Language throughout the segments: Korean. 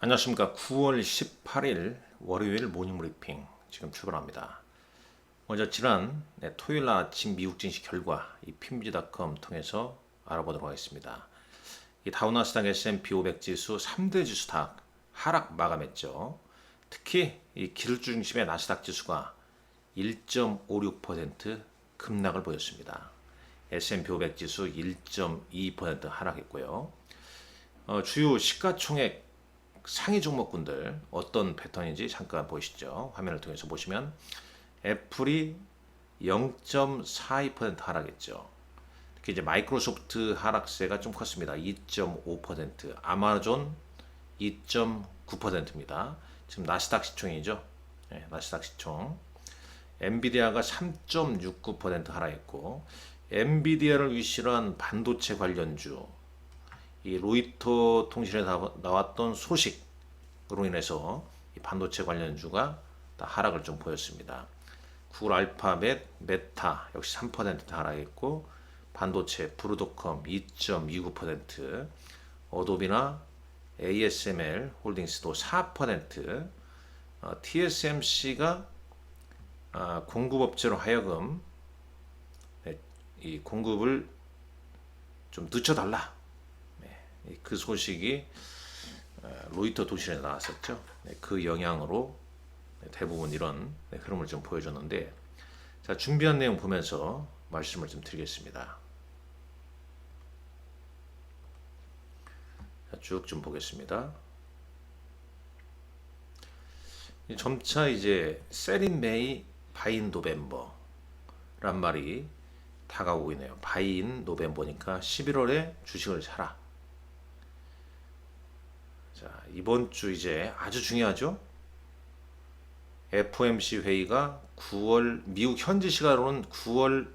안녕하십니까. 9월 18일 월요일 모닝 브리핑 지금 출발합니다. 먼저 지난 토요일 날 아침 미국 증시 결과 이 핀비지닷컴 통해서 알아보도록 하겠습니다. 이 다우나스닥 S&P 500 지수 3대 지수 다 하락 마감했죠. 특히 이 기술주 중심의 나스닥 지수가 1.56% 급락을 보였습니다. S&P 500 지수 1.2% 하락했고요. 주요 시가총액 상위 종목군들 어떤 패턴인지 잠깐 보시죠. 화면을 통해서 보시면 애플이 0.42% 하락했죠. 특히 이제 마이크로소프트 하락세가 좀 컸습니다. 2.5%, 아마존 2.9%입니다. 지금 나스닥 시총이죠. 네, 나스닥 시총. 엔비디아가 3.69% 하락했고, 엔비디아를 위시로 한 반도체 관련주, 이 로이터 통신에 나왔던 소식으로 인해서 이 반도체 관련주가 다 하락을 좀 보였습니다. 구글 알파벳, 메타 역시 3% 하락했고, 반도체 브루드컴 2.29%, 어도비나 ASML 홀딩스도 4%, TSMC가 공급업체로 하여금 이 공급을 좀 늦춰달라. 그 소식이 로이터 통신에 나왔었죠. 그 영향으로 대부분 이런 흐름을 좀 보여줬는데, 자, 준비한 내용 보면서 말씀을 좀 드리겠습니다. 쭉 좀 보겠습니다. 점차 이제 셀인 메이 바인 노벤버란 말이 다가오고 있네요. 바인 노벤버니까 11월에 주식을 사라. 자, 이번 주 이제 아주 중요하죠. FOMC 회의가 미국 현지 시간으로는 9월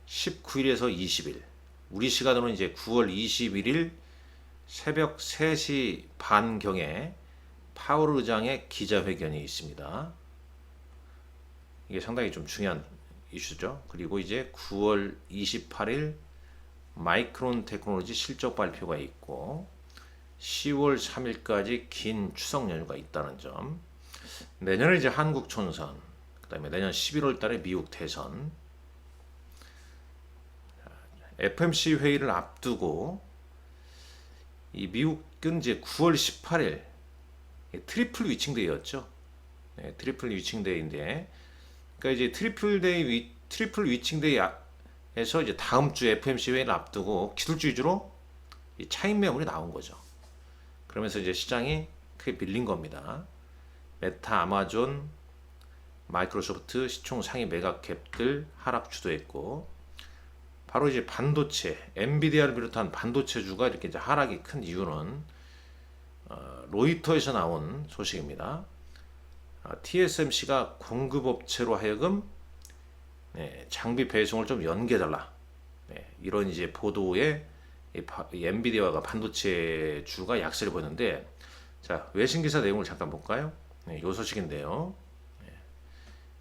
19일에서 20일, 우리 시간으로는 이제 9월 21일 새벽 3시 반경에 파월 의장의 기자회견이 있습니다. 이게 상당히 좀 중요한 이슈죠. 그리고 이제 9월 28일 마이크론 테크놀로지 실적 발표가 있고, 10월 3일까지 긴 추석 연휴가 있다는 점, 내년에 이제 한국 총선, 그 다음에 내년 11월 달에 미국 대선, FOMC 회의를 앞두고 이 미국은 이제 9월 18일 트리플 위칭데이였죠. 네, 트리플 위칭데이인데, 그러니까 이제 트리플 위칭데이에서 이제 다음 주 FOMC 회의를 앞두고 기술주 위주로 이 차익 매물이 나온 거죠. 그러면서 이제 시장이 크게 밀린 겁니다. 메타, 아마존, 마이크로소프트 시총 상위 매각캡들 하락 주도했고, 바로 이제 반도체, 엔비디아를 비롯한 반도체주가 이렇게 이제 하락이 큰 이유는 로이터에서 나온 소식입니다. TSMC가 공급업체로 하여금 장비 배송을 좀 연기해달라. 이런 이제 보도에 이 엔비디아가 반도체주가 약세를 보였는데, 자, 외신 기사 내용을 잠깐 볼까요? 이 소식인데요.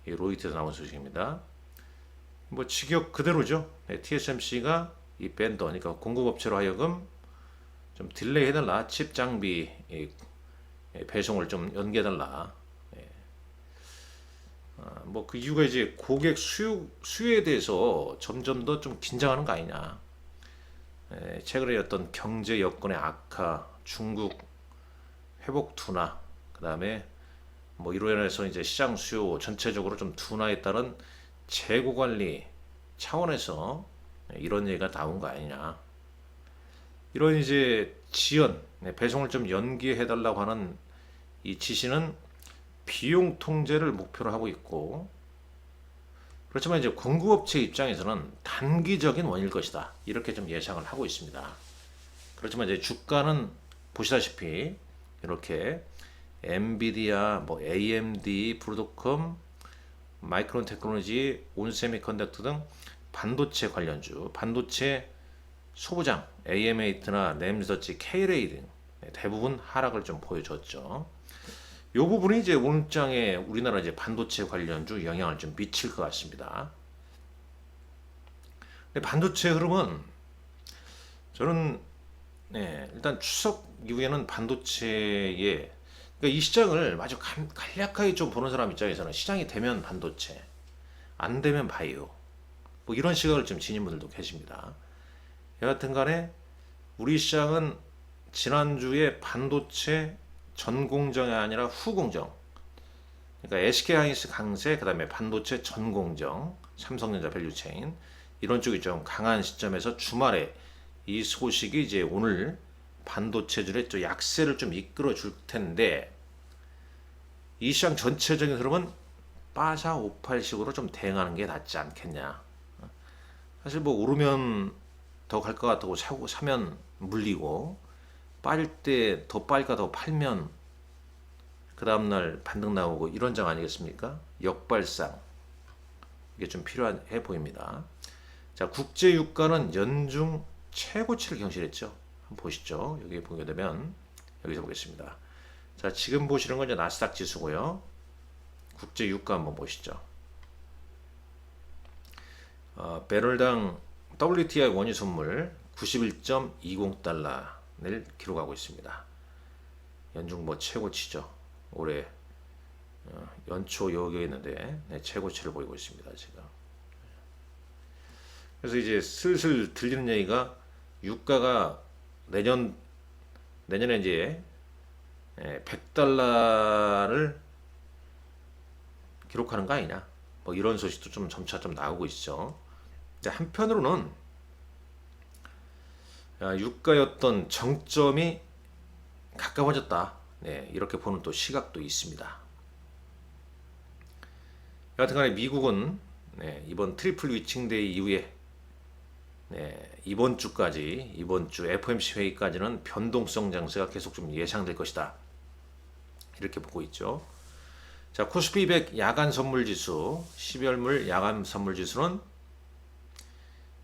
이 로이터에서 나온 소식입니다. 뭐 직역 그대로죠. TSMC가 이 벤더, 그러니까 공급업체로 하여금 좀 딜레이 해달라, 칩 장비 배송을 좀 연기해달라. 뭐 그 이유가 이제 고객 수요에 대해서 점점 더 좀 긴장하는 거 아니냐. 최근에 어떤 경제 여건의 악화, 중국 회복 둔화, 그 다음에 뭐 이로 인해서 이제 시장 수요 전체적으로 좀 둔화에 따른 재고 관리 차원에서 이런 얘기가 나온 거 아니냐. 이런 이제 지연, 배송을 좀 연기해 달라고 하는 이 지시는 비용 통제를 목표로 하고 있고, 그렇지만 이제 공급업체 입장에서는 단기적인 원인일 것이다, 이렇게 좀 예상을 하고 있습니다. 그렇지만 이제 주가는 보시다시피 이렇게 엔비디아, 뭐 AMD, 브로드컴, 마이크론 테크놀로지, 온세미컨덕터 등 반도체 관련주, 반도체 소부장, AMAT나 램서치, K-ray 등 대부분 하락을 좀 보여줬죠. 이 부분이 이제 오늘장에 우리나라 이제 반도체 관련주 영향을 좀 미칠 것 같습니다. 근데 반도체 흐름은 저는 네, 일단 추석 이후에는 반도체에 그러니까 이 시장을 아주 간략하게 좀 보는 사람 입장에서는 시장이 되면 반도체, 안 되면 바이오 뭐 이런 시각을 좀 지닌 분들도 계십니다. 여하튼 간에 우리 시장은 지난주에 반도체 전 공정이 아니라 후 공정 그러니까 SK하이닉스 강세 그다음에 반도체 전 공정 삼성전자 밸류체인 이런 쪽이 좀 강한 시점에서 주말에 이 소식이 이제 오늘 반도체들의 또 약세를 좀 이끌어 줄 텐데 이 시장 전체적인 흐름은 빠샤 58식으로 좀 대응하는 게 낫지 않겠냐. 사실 뭐 오르면 더 갈 것 같다고 사면 물리고 빠질 때 더 빨까 더 팔면 그 다음날 반등 나오고 이런 장 아니겠습니까? 역발상 이게 좀 필요해 보입니다. 자, 국제 유가는 연중 최고치를 경신했죠. 한번 보시죠. 여기 보게 되면 여기서 보겠습니다. 자, 지금 보시는 건 이제 나스닥 지수고요. 국제 유가 한번 보시죠. 배럴당 WTI 원유 선물 91.20달러를 기록하고 있습니다. 연중 뭐 최고치죠. 올해 연초 여기였는데 네, 최고치를 보이고 있습니다. 지금. 그래서 이제 슬슬 들리는 얘기가 유가가 내년에 이제 100달러를 기록하는 거 아니냐. 뭐 이런 소식도 좀 점차 좀 나오고 있죠. 한편으로는 유가였던 정점이 가까워졌다. 네, 이렇게 보는 또 시각도 있습니다. 여하튼간에 미국은 이번 트리플 위칭데이 이후에 이번 주 FOMC 회의까지는 변동성 장세가 계속 좀 예상될 것이다. 이렇게 보고 있죠. 자, 코스피 200 야간 선물 지수 12월물 야간 선물 지수는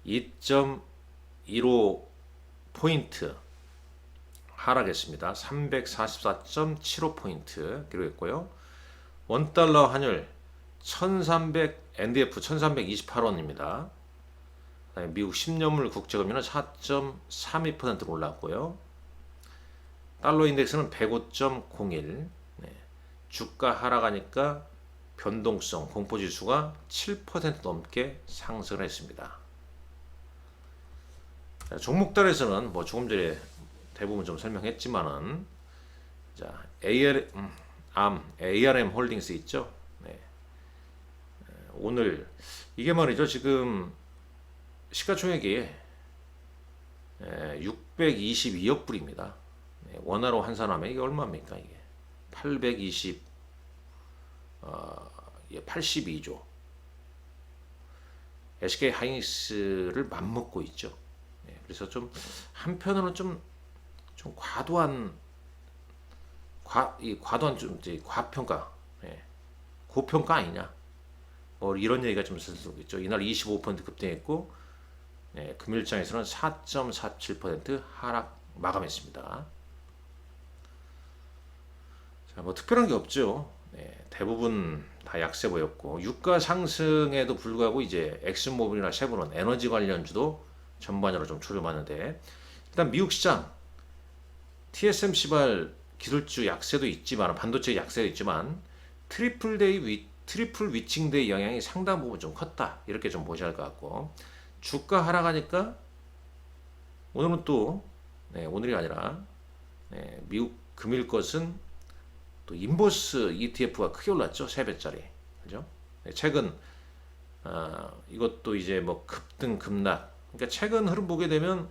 2.15 포인트 하락했습니다. 344.75포인트 기록했고요. 원달러 환율 1300 NDF 1328원입니다. 미국 10년물 국제금리는 4.32% 올랐고요. 달러 인덱스는 105.01. 주가 하락하니까 변동성 공포지수가 7% 넘게 상승을 했습니다. 종목단에서는 뭐 조금 전에 대부분 좀 설명했지만은 자 ARM 홀딩스 있죠. 네. 오늘 이게 말이죠. 지금 시가총액이 622억 불입니다. 원화로 환산하면 이게 얼마입니까? 이게 82조. SK 하이닉스를 맞먹고 있죠. 그래서 좀 한편으로는 좀 과도한 좀 이제 과평가, 고평가 아니냐. 뭐 이런 얘기가 좀 있을 있죠. 이날 25% 급등했고, 금일장에서는 4.47% 하락 마감했습니다. 자, 뭐 특별한 게 없죠. 대부분 다 약세 보였고, 유가 상승에도 불구하고 이제 엑슨모빌이나 쉐보론 에너지 관련주도 전반적으로 좀 출범하는데, 일단 미국 시장 TSMC발 기술주 약세도 있지만 반도체 약세도 있지만 트리플 위칭데이 영향이 상당 부분 좀 컸다 이렇게 좀 보셔야 할 것 같고 주가 하락하니까 오늘은 또 오늘이 아니라 미국 금일 것은 또 인버스 ETF가 크게 올랐죠 3배짜리 그죠? 최근 이것도 이제 뭐 급등 급락 그러니까 최근 흐름 보게 되면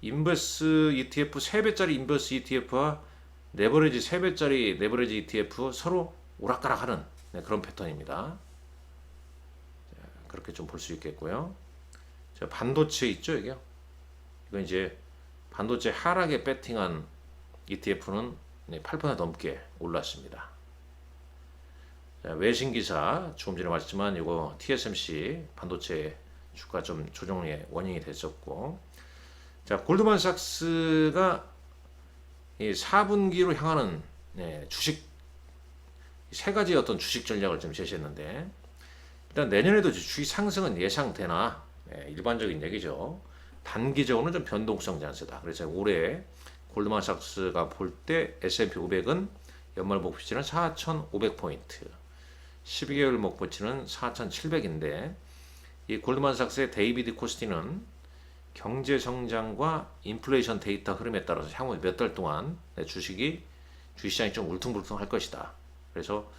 인버스 ETF 3배짜리 인버스 ETF와 레버리지 3배짜리 레버리지 ETF 서로 오락가락하는 그런 패턴입니다. 그렇게 좀 볼 수 있겠고요. 반도체 있죠, 이게. 이건 이제 반도체 하락에 배팅한 ETF는 8% 넘게 올랐습니다. 외신 기사 조금 전에 말했지만 이거 TSMC 반도체 주가 좀 조정의 원인이 됐었고, 자 골드만삭스가 이 4분기로 향하는 주식 세 가지 어떤 주식 전략을 좀 제시했는데 일단 내년에도 주식 상승은 예상되나 일반적인 얘기죠. 단기적으로는 좀 변동성 장세다. 그래서 올해 골드만삭스가 볼 때 S&P 500은 연말 목표치는 4,500포인트, 12개월 목표치는 4,700인데 이 골드만삭스의 데이비드 코스티는 경제 성장과 인플레이션 데이터 흐름에 따라서 향후 몇 달 동안 주식시장이 좀 울퉁불퉁할 것이다. 그래서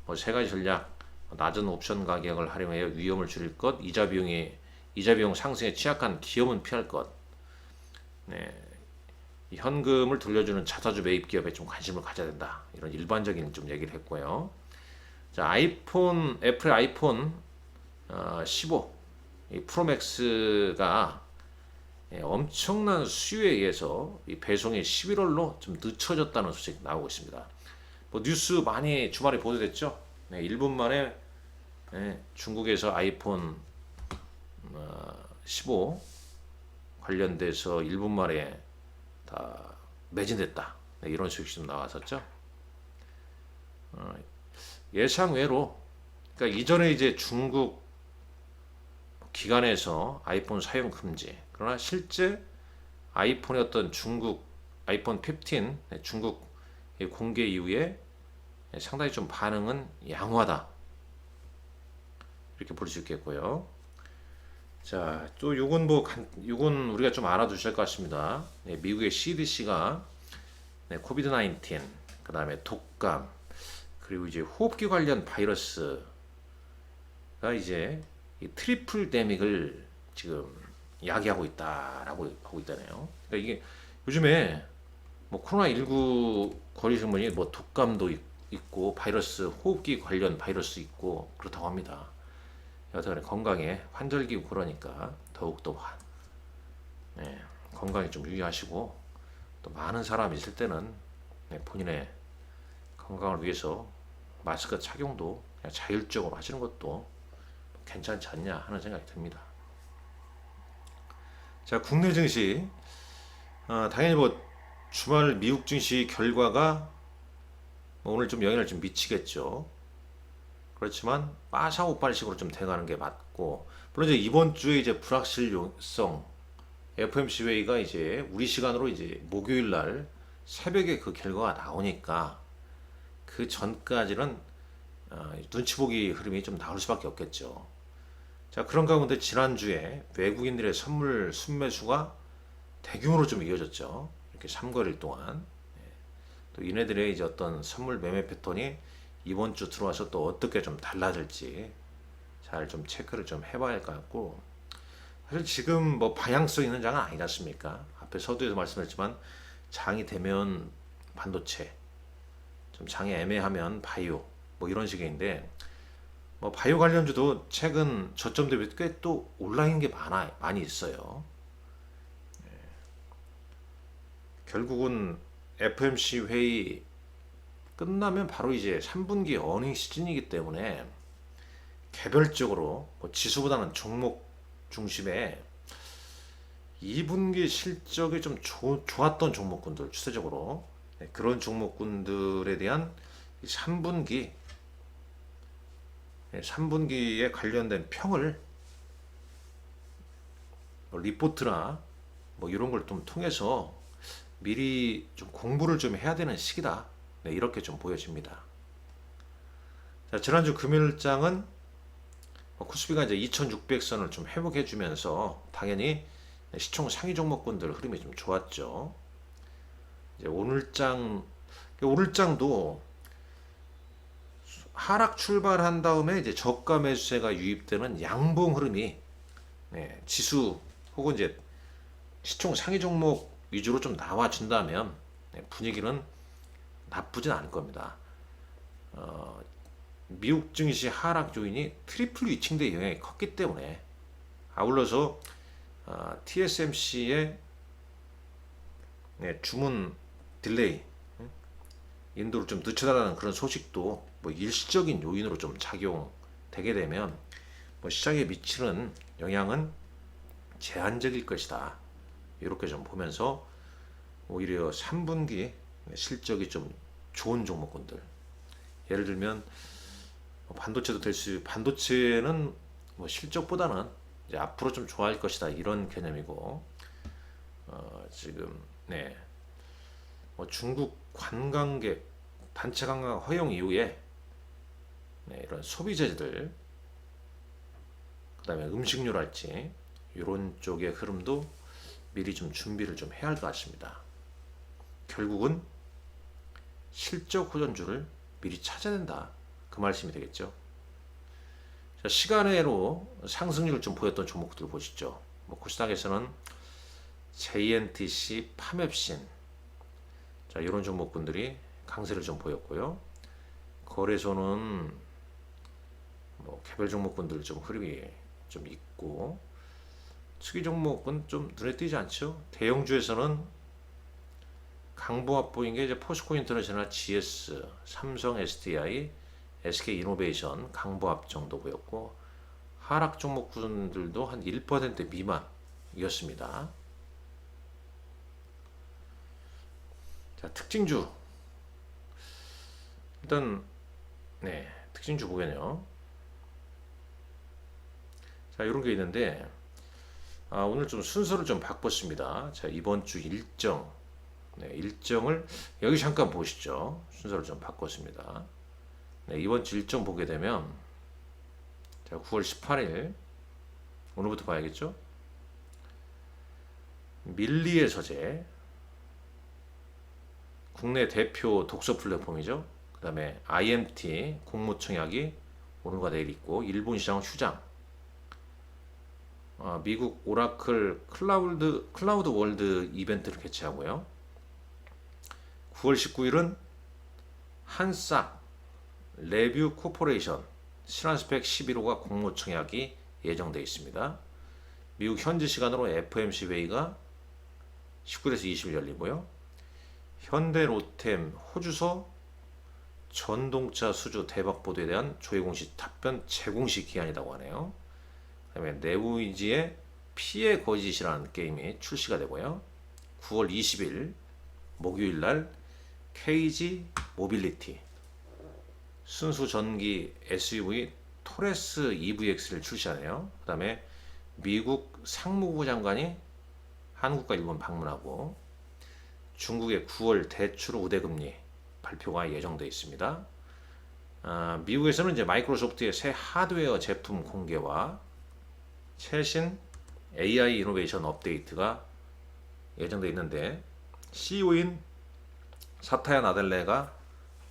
뭐 세 가지 전략, 낮은 옵션 가격을 활용하여 위험을 줄일 것, 이자 비용 상승에 취약한 기업은 피할 것, 네, 현금을 돌려주는 자사주 매입 기업에 좀 관심을 가져야 된다. 이런 일반적인 좀 얘기를 했고요. 자, 애플의 아이폰 15 이 프로맥스가 엄청난 수요에 의해서 이 배송이 11월로 좀 늦춰졌다는 소식 나오고 있습니다. 뭐 뉴스 많이 주말에 보도됐죠. 네, 1분 만에 중국에서 아이폰 15 관련돼서 1분 만에 다 매진됐다. 네, 이런 소식이 좀 나왔었죠. 예상외로, 그러니까 이전에 이제 중국 기관에서 아이폰 사용 금지. 그러나 실제 아이폰의 어떤 중국 아이폰 15 중국 공개 이후에 상당히 좀 반응은 양호하다. 이렇게 볼 수 있겠고요. 자, 또 요건 우리가 좀 알아두셔야 할 것 같습니다. 네, 미국의 CDC가 코비드 19, 그다음에 독감, 그리고 이제 호흡기 관련 바이러스가 이제 이 트리플 데믹을 지금 야기하고 있다라고 하고 있다네요. 그러니까 이게 요즘에 뭐 코로나19 걸리신 분이 뭐 독감도 있고 바이러스 호흡기 관련 바이러스 있고 그렇다고 합니다. 여하튼 건강에 환절기고 그러니까 더욱더 건강에 좀 유의하시고 또 많은 사람이 있을 때는 본인의 건강을 위해서 마스크 착용도 그냥 자율적으로 하시는 것도 괜찮지 않냐 하는 생각이 듭니다. 자, 국내 증시 당연히 뭐 주말 미국 증시 결과가 뭐 오늘 좀 영향을 좀 미치겠죠. 그렇지만 빠샤오빠식으로 좀 돼가는 게 맞고, 물론 이제 이번 주에 이제 불확실성 FOMC 회의가 이제 우리 시간으로 이제 목요일 날 새벽에 그 결과가 나오니까 그 전까지는 눈치 보기 흐름이 좀 나올 수밖에 없겠죠. 자, 그런 가운데 지난주에 외국인들의 선물 순매수가 대규모로 좀 이어졌죠. 이렇게 3거래일 동안. 또 이네들의 이제 어떤 선물 매매 패턴이 이번 주 들어와서 또 어떻게 좀 달라질지 잘 좀 체크를 좀 해봐야 할 것 같고, 사실 지금 뭐 방향성 있는 장은 아니지 않습니까? 앞에 서두에서 말씀했지만 장이 되면 반도체, 좀 장이 애매하면 바이오, 뭐 이런 식인데, 뭐 바이오 관련주도 최근 저점 대비 꽤 또 올라있는 게 많이 있어요. 결국은 FOMC 회의 끝나면 바로 이제 3분기 어닝 시즌이기 때문에 개별적으로 뭐 지수보다는 종목 중심에 2분기 실적이 좀 좋았던 종목군들 추세적으로 그런 종목군들에 대한 3분기에 관련된 평을 뭐 리포트나 뭐 이런 걸 좀 통해서 미리 좀 공부를 좀 해야 되는 시기다. 네, 이렇게 좀 보여집니다. 자, 지난주 금요일장은 코스피가 이제 2600선을 좀 회복해 주면서 당연히 시총 상위 종목군들 흐름이 좀 좋았죠. 이제 오늘장도 하락 출발한 다음에 이제 저가 매수세가 유입되는 양봉 흐름이 지수 혹은 이제 시총 상위 종목 위주로 좀 나와준다면 분위기는 나쁘진 않을 겁니다. 미국 증시 하락 요인이 트리플 위칭대 영향이 컸기 때문에 아울러서 TSMC의 주문 딜레이 인도를 좀 늦춰달라는 그런 소식도 뭐 일시적인 요인으로 좀 작용되게 되면 뭐 시장에 미치는 영향은 제한적일 것이다. 이렇게 좀 보면서 오히려 3분기 실적이 좀 좋은 종목군들, 예를 들면 반도체도 반도체는 뭐 실적보다는 이제 앞으로 좀 좋아할 것이다 이런 개념이고, 지금 뭐 중국 관광객 단체 관광 허용 이후에 이런 소비재들, 그다음에 음식료랄지 이런 쪽의 흐름도 미리 좀 준비를 좀 해야 할 것 같습니다. 결국은 실적 호전주를 미리 찾아야 된다, 그 말씀이 되겠죠. 자, 시간외로 상승률을 좀 보였던 종목들 보시죠. 뭐 코스닥에서는 JNTC, 파맵신, 자 이런 종목군들이 강세를 좀 보였고요. 거래소는 뭐 개별 종목군들 좀 흐름이 좀 있고, 특이 종목은 좀 눈에 띄지 않죠. 대형주에서는 강보합 보인 게 이제 포스코 인터내셔널, GS, 삼성 SDI, SK 이노베이션 강보합 정도 보였고, 하락 종목군들도 한 1% 미만이었습니다. 자, 특징주. 일단 특징주 보겠네요. 자, 이런 게 있는데 오늘 좀 순서를 좀 바꿨습니다. 자, 이번 주 일정, 일정을 여기 잠깐 보시죠. 순서를 좀 바꿨습니다. 이번 주 일정 보게 되면, 자, 9월 18일 오늘부터 봐야겠죠. 밀리의 서재, 국내 대표 독서 플랫폼이죠. 그 다음에 IMT 공모청약이 오늘과 내일 있고, 일본 시장 휴장, 미국 오라클 클라우드 월드 이벤트를 개최하고요. 9월 19일은 한싹 레뷰 코퍼레이션 실환스펙 11호가 공모청약이 예정되어 있습니다. 미국 현지 시간으로 FMC 회의가 19일에서 20일 열리고요. 현대 로템 호주소 전동차 수주 대박 보도에 대한 조회 공식 답변 제공식 기한이라고 하네요. 그다음에 네오이지의 피해 거짓이라는 게임이 출시가 되고요. 9월 20일 목요일 날 KG 모빌리티 순수 전기 SUV 토레스 EVX를 출시하네요. 그 다음에 미국 상무부 장관이 한국과 일본 방문하고, 중국의 9월 대출 우대금리 발표가 예정되어 있습니다. 미국에서는 이제 마이크로소프트의 새 하드웨어 제품 공개와 최신 AI 이노베이션 업데이트가 예정되어 있는데, CEO인 사타야 나델레가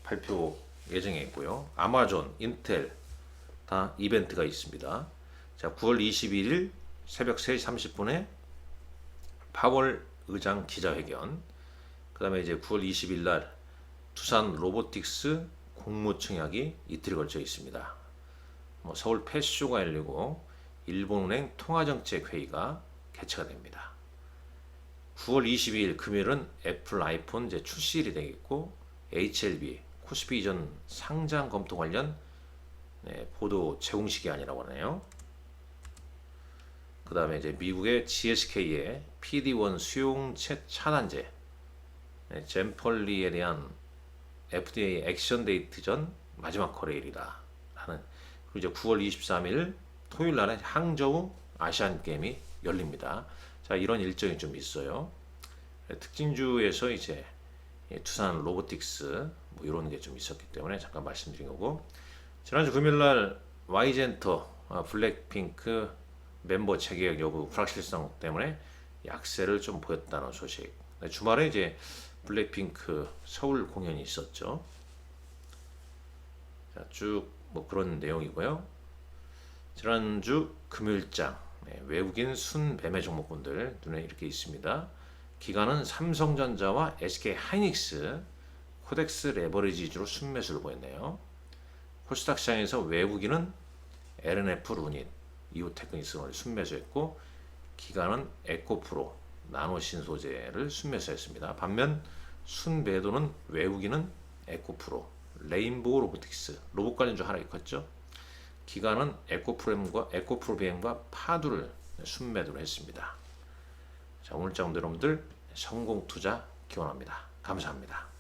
발표 예정에 있고요. 아마존, 인텔 다 이벤트가 있습니다. 자, 9월 21일 새벽 3시 30분에 파월 의장 기자회견, 그 다음에 이제 9월 20일 날 두산 로보틱스 공모청약이 이틀에 걸쳐 있습니다. 뭐 서울 패스쇼가 열리고 일본은행 통화정책회의가 개최가 됩니다. 9월 22일 금요일은 애플 아이폰 이제 출시일이 되겠고, HLB 코스피 이전 상장 검토 관련 보도 제공식이 아니라고 하네요. 그 다음에 이제 미국의 GSK의 PD1 수용 차단제, 젠펄리에 대한 FDA 액션 데이트 전 마지막 거래일이다 하는. 그리고 이제 9월 23일 토요일 날에 항저우 아시안 게임이 열립니다. 자, 이런 일정이 좀 있어요. 특징주에서 이제 두산 로보틱스 뭐 이런 게 좀 있었기 때문에 잠깐 말씀드린 거고, 지난주 금요일 날 Y젠터 블랙핑크 멤버 재계약 여부 불확실성 때문에 약세를 좀 보였다는 소식. 주말에 이제 블랙핑크 서울 공연이 있었죠. 자, 쭉 뭐 그런 내용이고요. 지난주 금요일장 외국인 순 매매 종목군들 눈에 이렇게 있습니다. 기관은 삼성전자와 SK 하이닉스, 코덱스 레버리지 위주로 순매수를 보였네요. 코스닥 시장에서 외국인은 LNF 루닛, 이오테크닉스를 순매수했고, 기관은 에코프로, 나노신소재를 순매수했습니다. 반면 순매도는 외국인은 에코프로, 레인보우 로보틱스, 로봇 관련주 하나 있었죠. 기관은 에코프로비엠과 파두를 순매도를 했습니다. 자, 오늘 장도 여러분들 성공 투자 기원합니다. 감사합니다.